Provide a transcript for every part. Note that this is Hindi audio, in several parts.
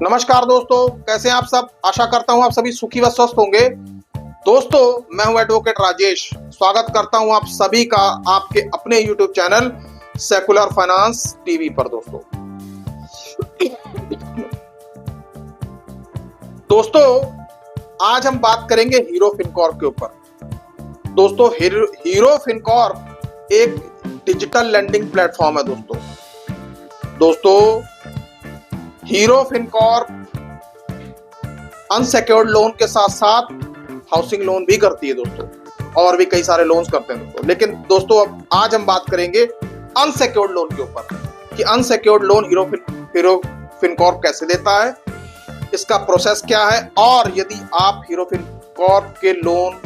नमस्कार दोस्तों, कैसे हैं आप सब। आशा करता हूं आप सभी सुखी व स्वस्थ होंगे। दोस्तों, मैं हूं एडवोकेट राजेश। स्वागत करता हूं आप सभी का आपके अपने YouTube channel secular finance TV पर। दोस्तों, आज हम बात करेंगे हीरो फिनकॉर्प के ऊपर। दोस्तों, हीरो फिनकॉर्प एक डिजिटल लेंडिंग प्लेटफॉर्म है। दोस्तों, हीरो फिनकॉर्प अनसेक्योर्ड लोन के साथ साथ हाउसिंग लोन भी करती है दोस्तों, और भी कई सारे लोन्स करते हैं दोस्तों। लेकिन दोस्तों, अब आज हम बात करेंगे अनसेक्योर्ड लोन के ऊपर कि अनसेक्योर्ड लोन हीरो फिनकॉर्प कैसे देता है, इसका प्रोसेस क्या है, और यदि आप हीरो फिनकॉर्प के लोन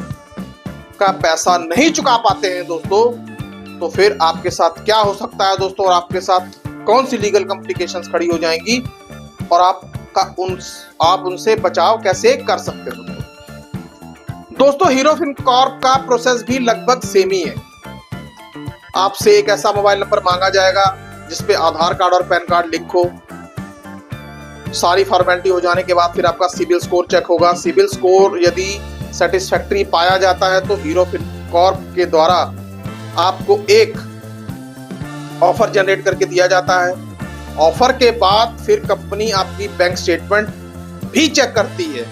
का पैसा नहीं चुका पाते हैं दोस्तों, तो फिर आपके साथ क्या हो सकता है दोस्तों, और आपके साथ कौन सी लीगल कॉम्प्लिकेशंस खड़ी हो जाएंगी, और आप उनसे बचाव कैसे कर सकते हो दोस्तों। हीरो फिनकॉर्प का प्रोसेस भी लगभग सेम ही है। आपसे एक ऐसा मोबाइल नंबर मांगा जाएगा जिसपे आधार कार्ड और पैन कार्ड लिंक हो। सारी फॉर्मेलिटी हो जाने के बाद फिर आपका सिबिल स्कोर चेक होगा। सिबिल स्कोर यदि सेटिस्फैक्टरी पाया जाता है तो हीरो फिनकॉर्प के द्वारा आपको एक ऑफर जनरेट करके दिया जाता है। ऑफर के बाद फिर कंपनी आपकी बैंक स्टेटमेंट भी चेक करती है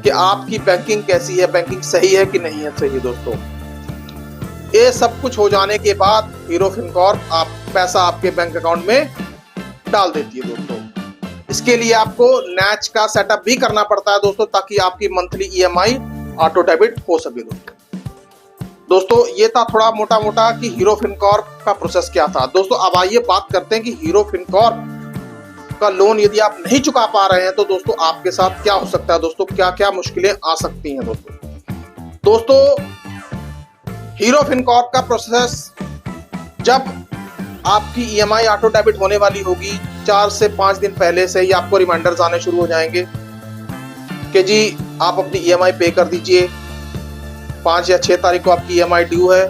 कि आपकी बैंकिंग कैसी है, बैंकिंग सही है कि नहीं है सही दोस्तों। ये सब कुछ हो जाने के बाद हीरो फिनकॉर्प पैसा आपके बैंक अकाउंट में डाल देती है दोस्तों। इसके लिए आपको नैच का सेटअप भी करना पड़ता है दोस्तों, ताकि आपकी मंथली EMI ऑटो डेबिट हो सके दोस्तों। ये था थोड़ा मोटा मोटा कि हीरो फिनकॉर्प का प्रोसेस क्या था दोस्तों। अब आइए बात करते हैं कि हीरो फिनकॉर्प का लोन यदि आप नहीं चुका पा रहे हैं तो दोस्तों आपके साथ क्या हो सकता है दोस्तों, क्या क्या मुश्किलें आ सकती हैं दोस्तों। हीरो फिनकॉर्प का प्रोसेस, जब आपकी EMI ऑटो डेबिट होने वाली होगी 4 से 5 दिन पहले से ही आपको रिमाइंडर्स आने शुरू हो जाएंगे कि जी आप अपनी EMI पे कर दीजिए। 5 या 6 तारीख को आपकी EMI ड्यू है।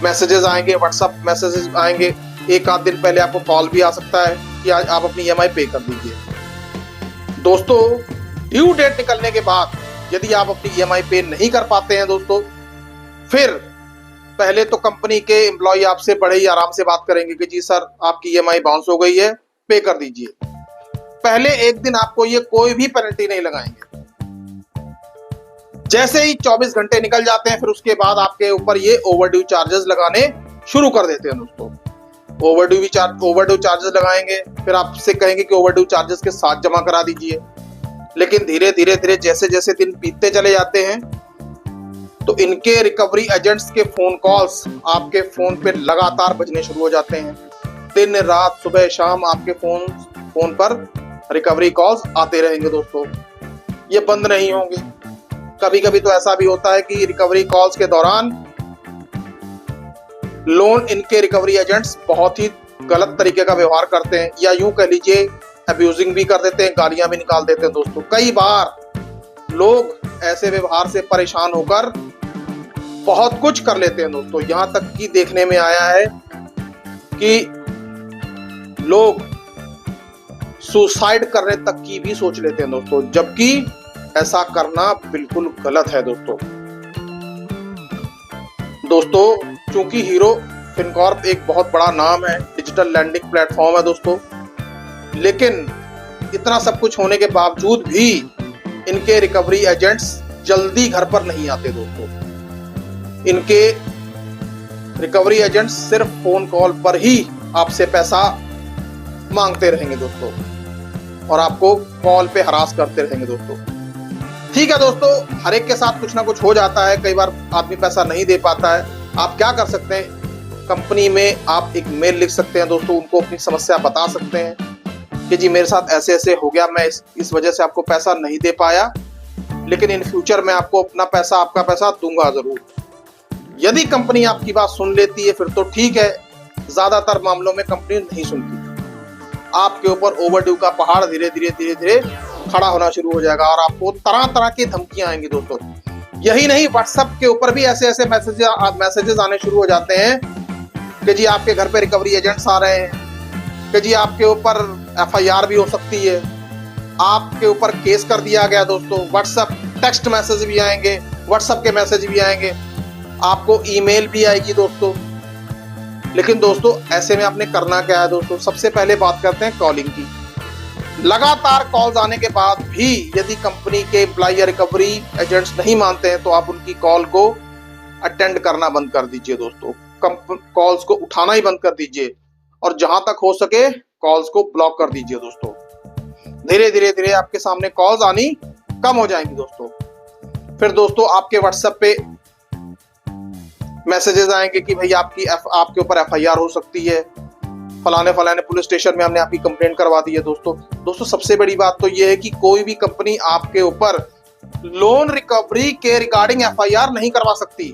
मैसेजेस आएंगे, व्हाट्सएप मैसेजेस आएंगे। एक आध दिन पहले आपको कॉल भी आ सकता है कि आज आप अपनी EMI पे कर दीजिए दोस्तों। ड्यू डेट निकलने के बाद यदि आप अपनी EMI पे नहीं कर पाते हैं दोस्तों, फिर पहले तो कंपनी के एम्प्लॉय आपसे बड़े ही आराम से बात करेंगे कि जी सर आपकी EMI बाउंस हो गई है, पे कर दीजिए। पहले एक दिन आपको ये कोई भी पेनल्टी नहीं लगाएंगे। जैसे ही 24 घंटे निकल जाते हैं फिर उसके बाद आपके ऊपर ये ओवरड्यू चार्जेस लगाने शुरू कर देते हैं दोस्तों। ओवरड्यू चार्जेस लगाएंगे, फिर आपसे कहेंगे कि ओवरड्यू चार्जेस के साथ जमा करा दीजिए। लेकिन धीरे धीरे जैसे जैसे दिन बीतते चले जाते हैं तो इनके रिकवरी एजेंट्स के फोन कॉल्स आपके फोन पे लगातार बजने शुरू हो जाते हैं। दिन रात सुबह शाम आपके फोन पर रिकवरी कॉल्स आते रहेंगे दोस्तों, ये बंद नहीं होंगे। कभी कभी तो ऐसा भी होता है कि रिकवरी कॉल्स के दौरान लोन इनके रिकवरी एजेंट्स बहुत ही गलत तरीके का व्यवहार करते हैं, या यूं कह लीजिए अब्यूजिंग भी कर देते हैं, गालियां भी निकाल देते हैं दोस्तों। कई बार लोग ऐसे व्यवहार से परेशान होकर बहुत कुछ कर लेते हैं दोस्तों। यहां तक कि देखने में आया है कि लोग सुसाइड करने तक की भी सोच लेते हैं दोस्तों, जबकि ऐसा करना बिल्कुल गलत है दोस्तों। चूंकि हीरो फिनकॉर्प एक बहुत बड़ा नाम है, डिजिटल लैंडिंग प्लेटफॉर्म है दोस्तों, लेकिन इतना सब कुछ होने के बावजूद भी इनके रिकवरी एजेंट्स जल्दी घर पर नहीं आते दोस्तों। इनके रिकवरी एजेंट्स सिर्फ फोन कॉल पर ही आपसे पैसा मांगते रहेंगे दोस्तों, और आपको कॉल पे हरास करते रहेंगे दोस्तों। ठीक है दोस्तों, हर एक के साथ कुछ ना कुछ हो जाता है। कई बार आदमी पैसा नहीं दे पाता है। आप क्या कर सकते हैं, कंपनी में आप एक मेल लिख सकते हैं दोस्तों, उनको अपनी समस्या बता सकते हैं कि जी मेरे साथ ऐसे ऐसे हो गया, मैं इस वजह से आपको पैसा नहीं दे पाया, लेकिन इन फ्यूचर मैं आपको आपका पैसा दूंगा जरूर। यदि कंपनी आपकी बात सुन लेती है फिर तो ठीक है, ज्यादातर मामलों में कंपनी नहीं सुनती। आपके ऊपर ओवरड्यू का पहाड़ धीरे धीरे खड़ा होना शुरू हो जाएगा, और आपको तरह तरह की धमकियां आएंगी दोस्तों। यही नहीं, व्हाट्सएप के ऊपर भी ऐसे ऐसे मैसेजेस आने शुरू हो जाते हैं कि जी आपके घर पे रिकवरी एजेंट्स आ रहे हैं, कि जी आपके ऊपर FIR भी हो सकती है, आपके ऊपर केस कर दिया गया दोस्तों, व्हाट्सएप टेक्स्ट मैसेज भी आएंगे, व्हाट्सएप के मैसेज भी आएंगे, आपको ईमेल भी आएगी दोस्तों। लेकिन दोस्तों ऐसे में आपने करना क्या है दोस्तों, सबसे पहले बात करते हैं कॉलिंग की। लगातार कॉल्स आने के बाद भी यदि कंपनी के एम्प्लॉय या रिकवरी एजेंट्स नहीं मानते हैं तो आप उनकी कॉल को अटेंड करना बंद कर दीजिए दोस्तों, कॉल्स को उठाना ही बंद कर दीजिए, और जहां तक हो सके कॉल्स को ब्लॉक कर दीजिए दोस्तों। धीरे धीरे धीरे आपके सामने कॉल्स आनी कम हो जाएंगी दोस्तों। फिर दोस्तों आपके व्हाट्सएप पे मैसेजेस आएंगे कि भाई आपके ऊपर FIR हो सकती है, फलाने फलाने पुलिस स्टेशन में हमने आपकी कंप्लेंट करवा दी है दोस्तों सबसे बड़ी बात तो ये है कि कोई भी कंपनी आपके ऊपर लोन रिकवरी के रिगार्डिंग FIR नहीं करवा सकती,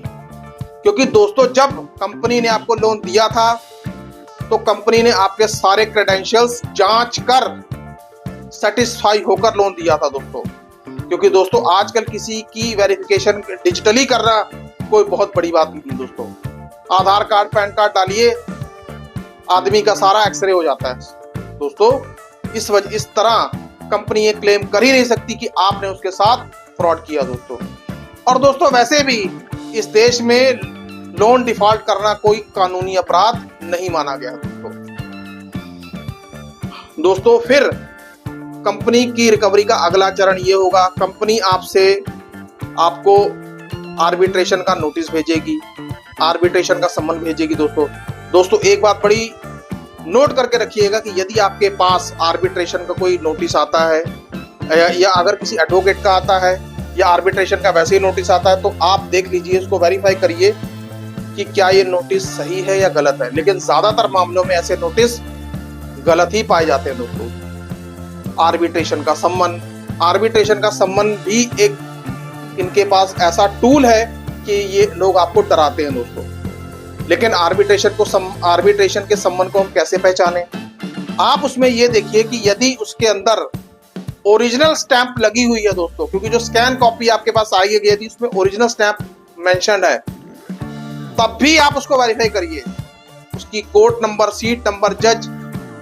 क्योंकि दोस्तों जब कंपनी ने आपको लोन दिया था तो कंपनी ने आपके सारे क्रेडेंशियल्स जांच कर सेटिस्फाई होकर लोन दिया था दोस्तों। क्योंकि दोस्तों आजकल किसी की वेरिफिकेशन डिजिटली करना कोई बहुत बड़ी बात नहीं दोस्तों। आधार कार्ड पैन कार्ड डालिए, आदमी का सारा एक्सरे हो जाता है दोस्तों। इस तरह कंपनी ये क्लेम कर ही नहीं सकती कि आपने उसके साथ फ्रॉड किया दोस्तों। और दोस्तों वैसे भी इस देश में लोन डिफॉल्ट करना कोई कानूनी अपराध नहीं माना गया दोस्तों। फिर कंपनी की रिकवरी का अगला चरण ये होगा, कंपनी आपको आर्बिट्रेशन का नोटिस भेजेगी, आर्बिट्रेशन का सम्मन भेजेगी दोस्तों एक बात बड़ी नोट करके रखिएगा कि यदि आपके पास आर्बिट्रेशन का कोई नोटिस आता है या अगर किसी एडवोकेट का आता है या आर्बिट्रेशन का वैसे ही नोटिस आता है तो आप देख लीजिए, इसको वेरीफाई करिए कि क्या ये नोटिस सही है या गलत है। लेकिन ज्यादातर मामलों में ऐसे नोटिस गलत ही पाए जाते हैं दोस्तों। आर्बिट्रेशन का सम्मन भी एक इनके पास ऐसा टूल है कि ये लोग आपको डराते हैं दोस्तों। लेकिन आर्बिट्रेशन के सम्मन को हम कैसे पहचानें? आप उसमें ये देखिए कि यदि उसके अंदर ओरिजिनल स्टैंप लगी हुई है दोस्तों, क्योंकि जो स्कैन कॉपी आपके पास आई है यदि उसमें ओरिजिनल स्टैंप मेंशन्ड है तब भी आप उसको वेरीफाई करिए। उसकी कोर्ट नंबर, सीट नंबर, जज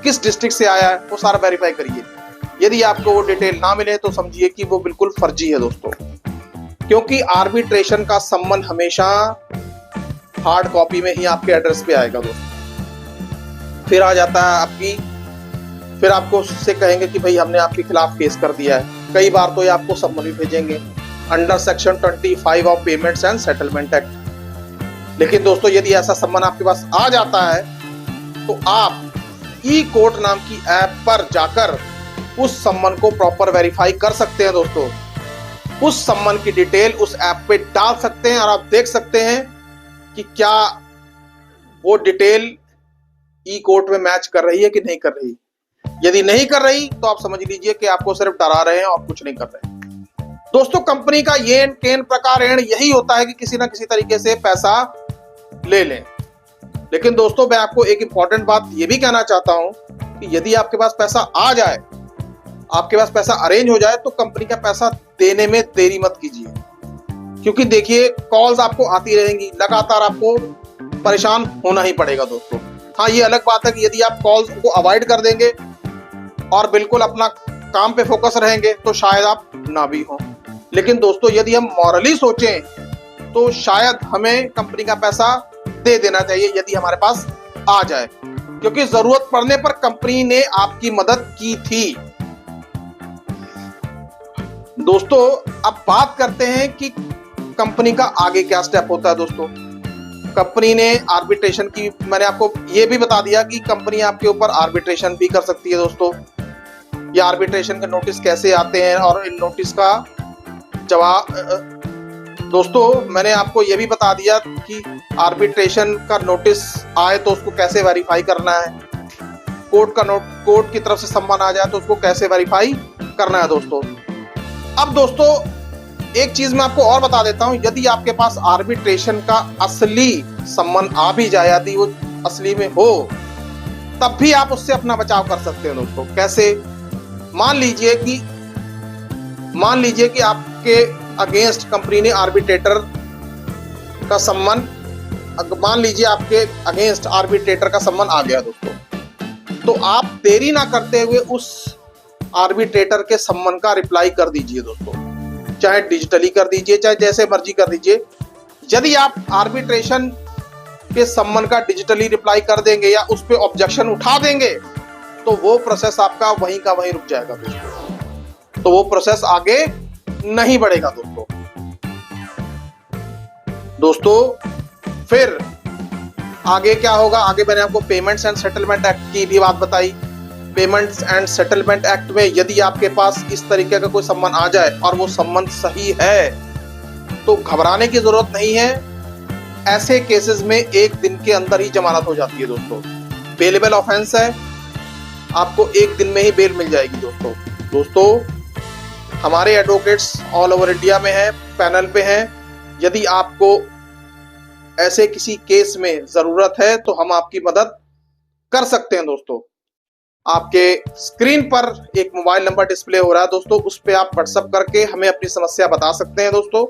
किस डिस्ट्रिक्ट से आया है वो सारा वेरीफाई करिए। यदि आपको वो डिटेल ना मिले तो समझिए कि वो बिल्कुल फर्जी है दोस्तों, क्योंकि आर्बिट्रेशन का सम्मन हमेशा हार्ड कॉपी में ही आपके एड्रेस पे आएगा दोस्तों। फिर आ जाता है फिर आपको उससे कहेंगे कि भाई हमने आपके खिलाफ केस कर दिया है। कई बार तो ये आपको सम्मन भी भेजेंगे under section 25 of payments and settlement act. लेकिन दोस्तों यदि ऐसा सम्मन आपके पास आ जाता है तो आप ई कोर्ट नाम की ऐप पर जाकर उस सम्मन को प्रॉपर वेरीफाई कर सकते हैं दोस्तों। उस सम्मन की डिटेल उस ऐप पे डाल सकते हैं और आप देख सकते हैं कि क्या वो डिटेल ई कोर्ट में मैच कर रही है कि नहीं कर रही। यदि नहीं कर रही तो आप समझ लीजिए कि आपको सिर्फ डरा रहे हैं और कुछ नहीं कर रहे हैं दोस्तों। कंपनी का येन केन प्रकार ऋण यही होता है कि किसी ना किसी तरीके से पैसा ले लें। लेकिन दोस्तों मैं आपको एक इंपॉर्टेंट बात ये भी कहना चाहता हूं कि यदि आपके पास पैसा आ जाए, आपके पास पैसा अरेंज हो जाए तो कंपनी का पैसा देने में देरी मत कीजिए, क्योंकि देखिए कॉल्स आपको आती रहेंगी, लगातार आपको परेशान होना ही पड़ेगा दोस्तों। हाँ ये अलग बात है कि यदि आप कॉल्स को अवॉइड कर देंगे और बिल्कुल अपना काम पे फोकस रहेंगे तो शायद आप ना भी हो। लेकिन दोस्तों यदि हम मॉरली सोचें तो शायद हमें कंपनी का पैसा दे देना चाहिए यदि हमारे पास आ जाए, क्योंकि जरूरत पड़ने पर कंपनी ने आपकी मदद की थी दोस्तों। अब बात करते हैं कि कंपनी का आगे क्या स्टेप होता है दोस्तों। कंपनी ने आर्बिट्रेशन की, मैंने आपको ये भी बता दिया कि कंपनी आपके ऊपर आर्बिट्रेशन भी कर सकती है दोस्तों। ये आर्बिट्रेशन के नोटिस कैसे आते हैं और इन नोटिस का जवाब दोस्तों मैंने आपको ये भी बता दिया कि आर्बिट्रेशन का नोटिस आए तो उसको कैसे वेरीफाई करना है, कोर्ट की तरफ से सम्मन आ जाए तो उसको कैसे वेरीफाई करना है दोस्तों। अब दोस्तों एक चीज मैं आपको और बता देता हूं, यदि आपके पास आर्बिट्रेशन का असली सम्मन आ भी जाए, यदि वो असली में हो, तब भी आप उससे अपना बचाव कर सकते हैं दोस्तों। कैसे? मान लीजिए कि आपके अगेंस्ट कंपनी ने आर्बिट्रेटर का सम्मन, मान लीजिए आपके अगेंस्ट आर्बिट्रेटर का सम्मन आ गया दोस्तों, तो आप देरी ना करते हुए उस आर्बिट्रेटर के सम्मन का रिप्लाई कर दीजिए दोस्तों, चाहे डिजिटली कर दीजिए, चाहे जैसे मर्जी कर दीजिए। यदि आप आर्बिट्रेशन के सम्मन का डिजिटली रिप्लाई कर देंगे या उस पर ऑब्जेक्शन उठा देंगे तो वो प्रोसेस आपका वहीं का वहीं रुक जाएगा दोस्तों, तो वो प्रोसेस आगे नहीं बढ़ेगा दोस्तों। फिर आगे क्या होगा, आगे मैंने आपको पेमेंट्स एंड सेटलमेंट एक्ट की भी बात बताई। पेमेंट्स एंड सेटलमेंट एक्ट में यदि आपके पास इस तरीके का कोई सम्मन आ जाए और वो सम्मन सही है तो घबराने की जरूरत नहीं है। ऐसे केसेस में 1 दिन के अंदर ही जमानत हो जाती है दोस्तों। बेलेबल ऑफेंस है, आपको 1 दिन में ही बेल मिल जाएगी दोस्तों। हमारे एडवोकेट्स ऑल ओवर इंडिया में है, पैनल पे हैं। यदि आपको ऐसे किसी केस में जरूरत है तो हम आपकी मदद कर सकते हैं दोस्तों। आपके स्क्रीन पर एक मोबाइल नंबर डिस्प्ले हो रहा है दोस्तों, उस पर आप व्हाट्सएप करके हमें अपनी समस्या बता सकते हैं दोस्तों,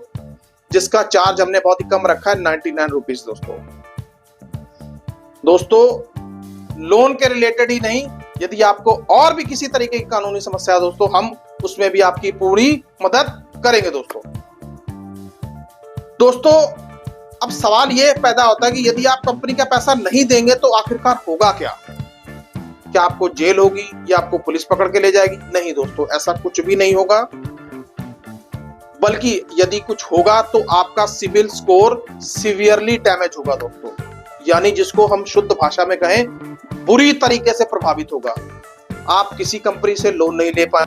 जिसका चार्ज हमने बहुत ही कम रखा है, 99 रुपीज दोस्तों। लोन के रिलेटेड ही नहीं, यदि आपको और भी किसी तरीके की कानूनी समस्या है दोस्तों, हम उसमें भी आपकी पूरी मदद करेंगे दोस्तों। अब सवाल ये पैदा होता है कि यदि आप कंपनी का पैसा नहीं देंगे तो आखिरकार होगा क्या आपको जेल होगी या आपको पुलिस पकड़ के ले जाएगी? नहीं दोस्तों, ऐसा कुछ भी नहीं होगा। बल्कि यदि कुछ होगा तो आपका सिविल स्कोर सीवियरली डैमेज होगा दोस्तों, यानी जिसको हम शुद्ध भाषा में कहें बुरी तरीके से प्रभावित होगा। आप किसी कंपनी से लोन नहीं ले पाए,